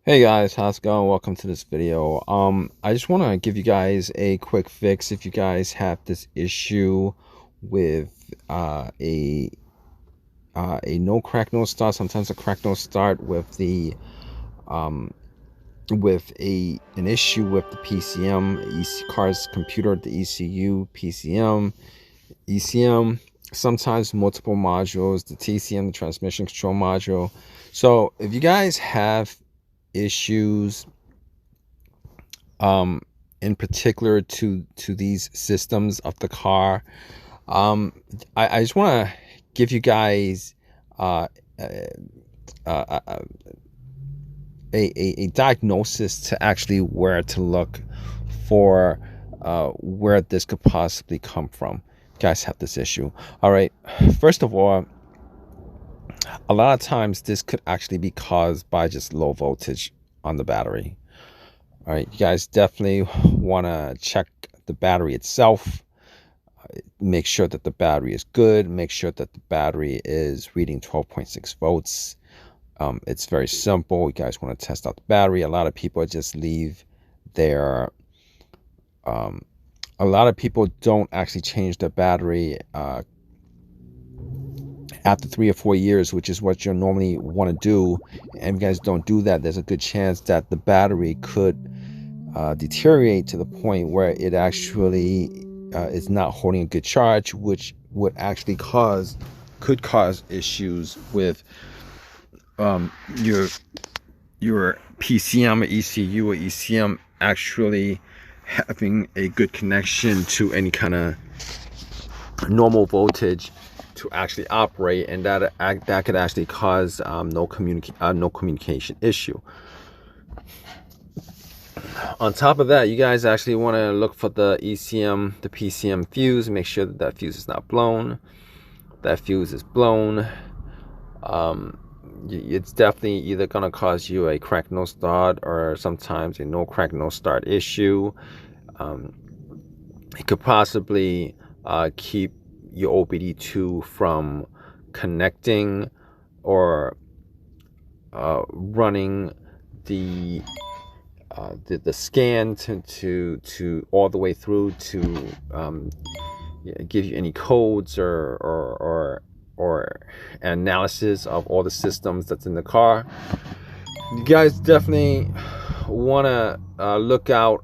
Hey guys, how's it going? Welcome to this video. I just want to give you guys a quick fix if you guys have this issue with a no crack no start. Sometimes a crack no start with the with an issue with the PCM, car's computer, the ECU, PCM, ECM. Sometimes multiple modules, the TCM, the transmission control module. So if you guys have issues in particular to these systems of the car, I just want to give you guys uh, uh, a diagnosis to actually where to look for where this could possibly come from. You guys have this issue. All right, first of all, a lot of times this could actually be caused by just low voltage on the battery. All right, you guys definitely want to check the battery itself. Make sure that the battery is good. Make sure that the battery is reading 12.6 volts. It's very simple. You guys want to test out the battery. A lot of people just leave their a lot of people don't actually change the battery after 3 or 4 years, which is what you normally want to do. And if you guys don't do that, there's a good chance that the battery could deteriorate to the point where it actually is not holding a good charge, which would actually could cause issues with your PCM or ECU or ECM actually having a good connection to any kind of normal voltage to actually operate, and that could actually cause no communication issue. On top of that, you guys actually want to look for the ECM, the PCM fuse. Make sure that that fuse is not blown. That fuse is blown. It's definitely either going to cause you a crack no start or sometimes a no crack no start issue. It could possibly keep your OBD2 from connecting or running the scan to all the way through to give you any codes or analysis of all the systems that's in the car. You guys definitely want to look out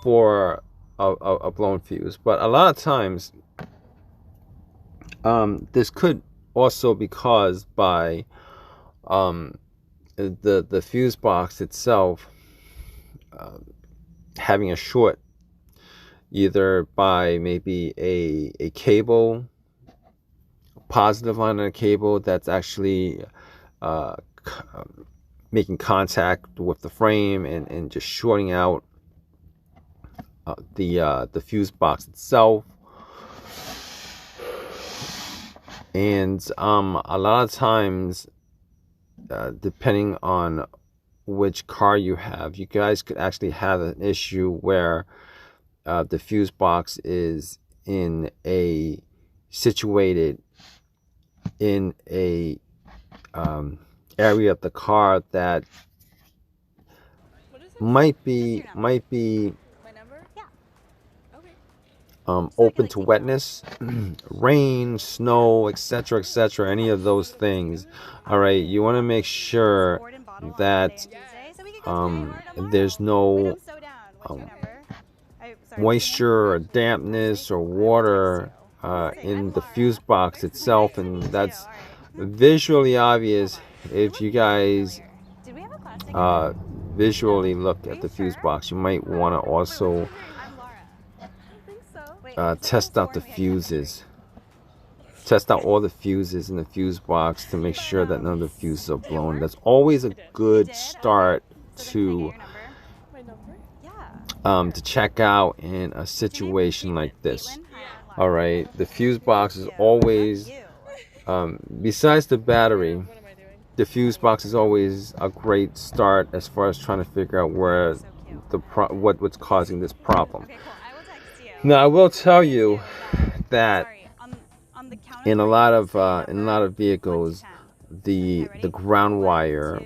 for a blown fuse, but a lot of times this could also be caused by the fuse box itself having a short, either by maybe a cable, positive line on a cable that's actually making contact with the frame and just shorting out the fuse box itself. And a lot of times, depending on which car you have, you guys could actually have an issue where the fuse box is situated in a area of the car that might be open to wetness, rain, snow, etc., etc., any of those things. All right, you want to make sure that there's no moisture or dampness or water in the fuse box itself, and that's visually obvious if you guys visually look at the fuse box. You might want to also test out the fuses. Test out all the fuses in the fuse box to make sure that none of the fuses are blown. That's always a good start to check out in a situation like this. All right, the fuse box is always, besides the battery, the fuse box is always a great start as far as trying to figure out where what's causing this problem. Now, I will tell you that in a lot of vehicles, the ground wire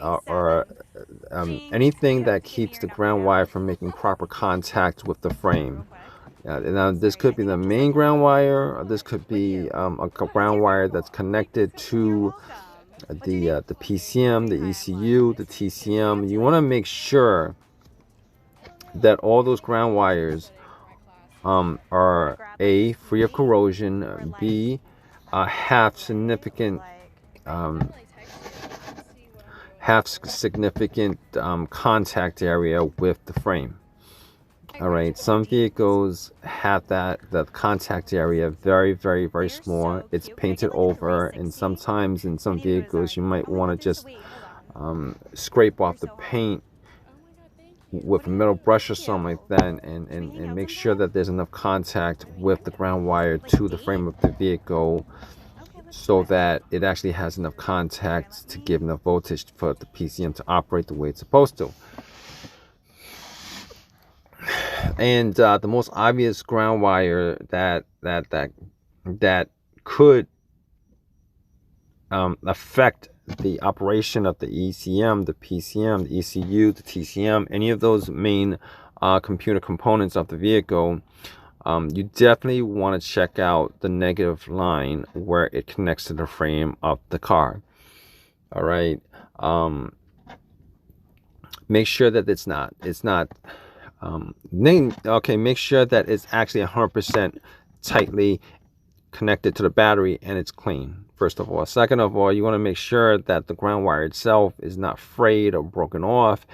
or anything that keeps the ground wire from making proper contact with the frame. Now this could be the main ground wire, or this could be a ground wire that's connected to the PCM, the ECU, the TCM. You want to make sure that all those ground wires are A, free of corrosion, B, have significant contact area with the frame. All right, some vehicles have the contact area very, very, very small. It's painted over, and sometimes in some vehicles you might want to just scrape off the paint with a metal brush or something like that, and make sure that there's enough contact with the ground wire to the frame of the vehicle, so that it actually has enough contact to give enough voltage for the PCM to operate the way it's supposed to. And the most obvious ground wire that could affect the operation of the ECM, the PCM, the ECU, the TCM, any of those main computer components of the vehicle, you definitely want to check out the negative line where it connects to the frame of the car. All right, make sure that it's not make sure that it's actually 100% tightly connected to the battery and it's clean, first of all. Second of all, you want to make sure that the ground wire itself is not frayed or broken off,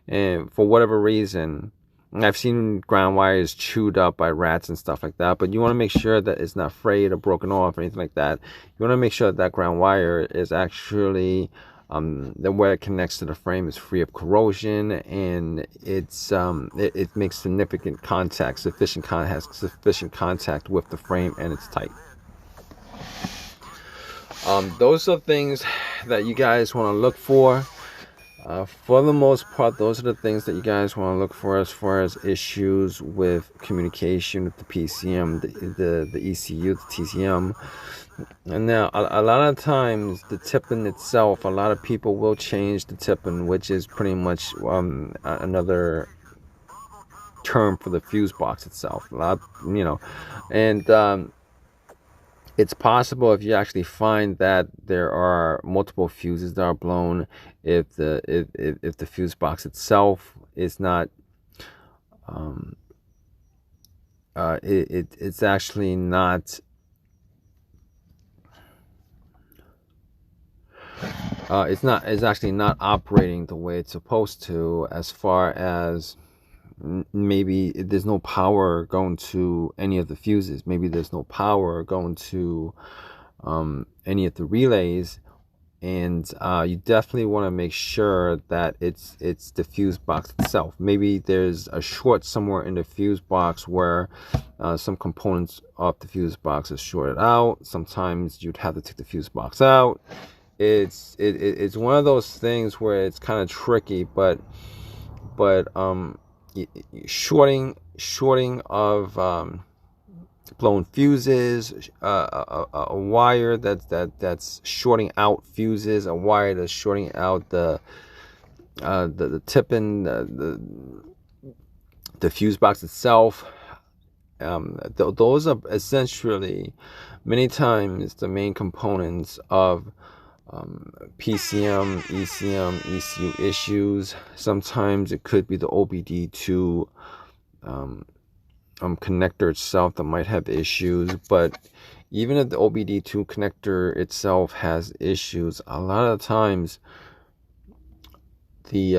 and for whatever reason, I've seen ground wires chewed up by rats and stuff like that, but you want to make sure that it's not frayed or broken off or anything like that. You want to make sure that ground wire is actually where it connects to the frame is free of corrosion, and it makes significant contact, has sufficient contact with the frame, and it's tight. Those are things that you guys want to look for. For the most part, those are the things that you guys want to look for as far as issues with communication with the PCM, the ECU, the TCM. And now, a lot of times, the tipping itself, a lot of people will change the tipping, which is pretty much another term for the fuse box itself. And it's possible, if you actually find that there are multiple fuses that are blown, if the fuse box itself is not it's actually not it's actually not operating the way it's supposed to, as far as maybe there's no power going to any of the fuses, maybe there's no power going to any of the relays, and you definitely want to make sure that it's the fuse box itself. Maybe there's a short somewhere in the fuse box where some components of the fuse box is shorted out. Sometimes you'd have to take the fuse box out. It's one of those things where it's kind of tricky, but shorting of blown fuses, a wire that's shorting out fuses, a wire that's shorting out the tipping, the fuse box itself. Those are essentially many times the main components of PCM, ECM, ECU issues. Sometimes it could be the OBD2 connector itself that might have issues. But even if the OBD2 connector itself has issues, a lot of times the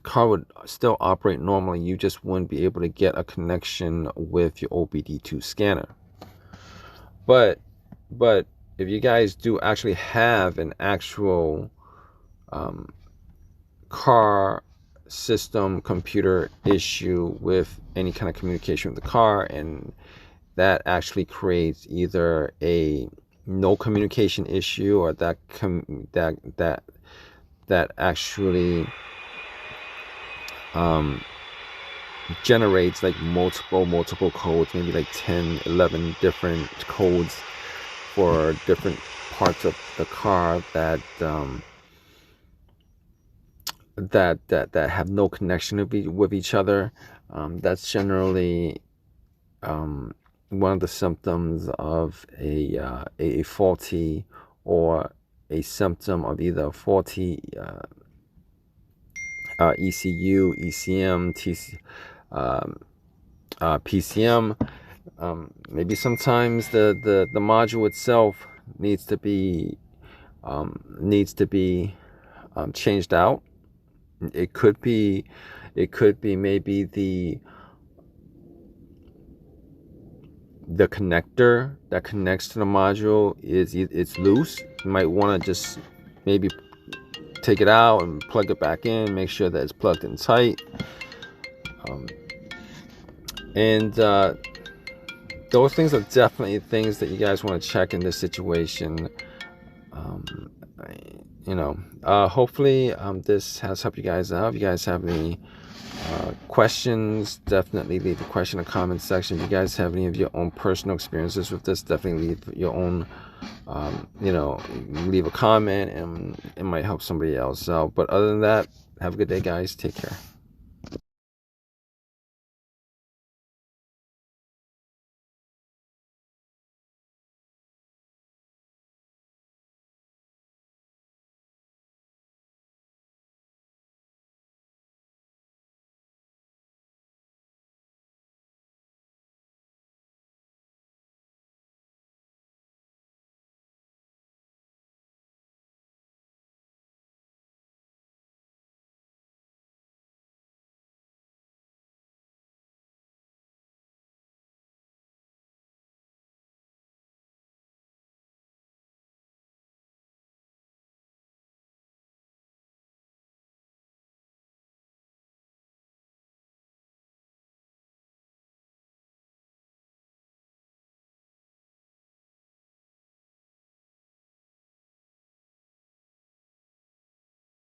car would still operate normally. You just wouldn't be able to get a connection with your OBD2 scanner. But if you guys do actually have an actual car system computer issue with any kind of communication with the car, and that actually creates either a no communication issue, or that actually generates like multiple codes, maybe like 10, 11 different codes for different parts of the car that that have no connection with each other. That's generally one of the symptoms of a faulty, or a symptom of either faulty ECU, ECM, PCM. Maybe sometimes the module itself needs to be changed out. It could be maybe the connector that connects to the module it's loose. You might want to just maybe take it out and plug it back in, make sure that it's plugged in tight. And those things are definitely things that you guys want to check in this situation. Hopefully this has helped you guys out. If you guys have any questions, definitely leave the question in the comment section. If you guys have any of your own personal experiences with this, definitely leave your own leave a comment, and it might help somebody else out. But other than that, have a good day, guys. Take care.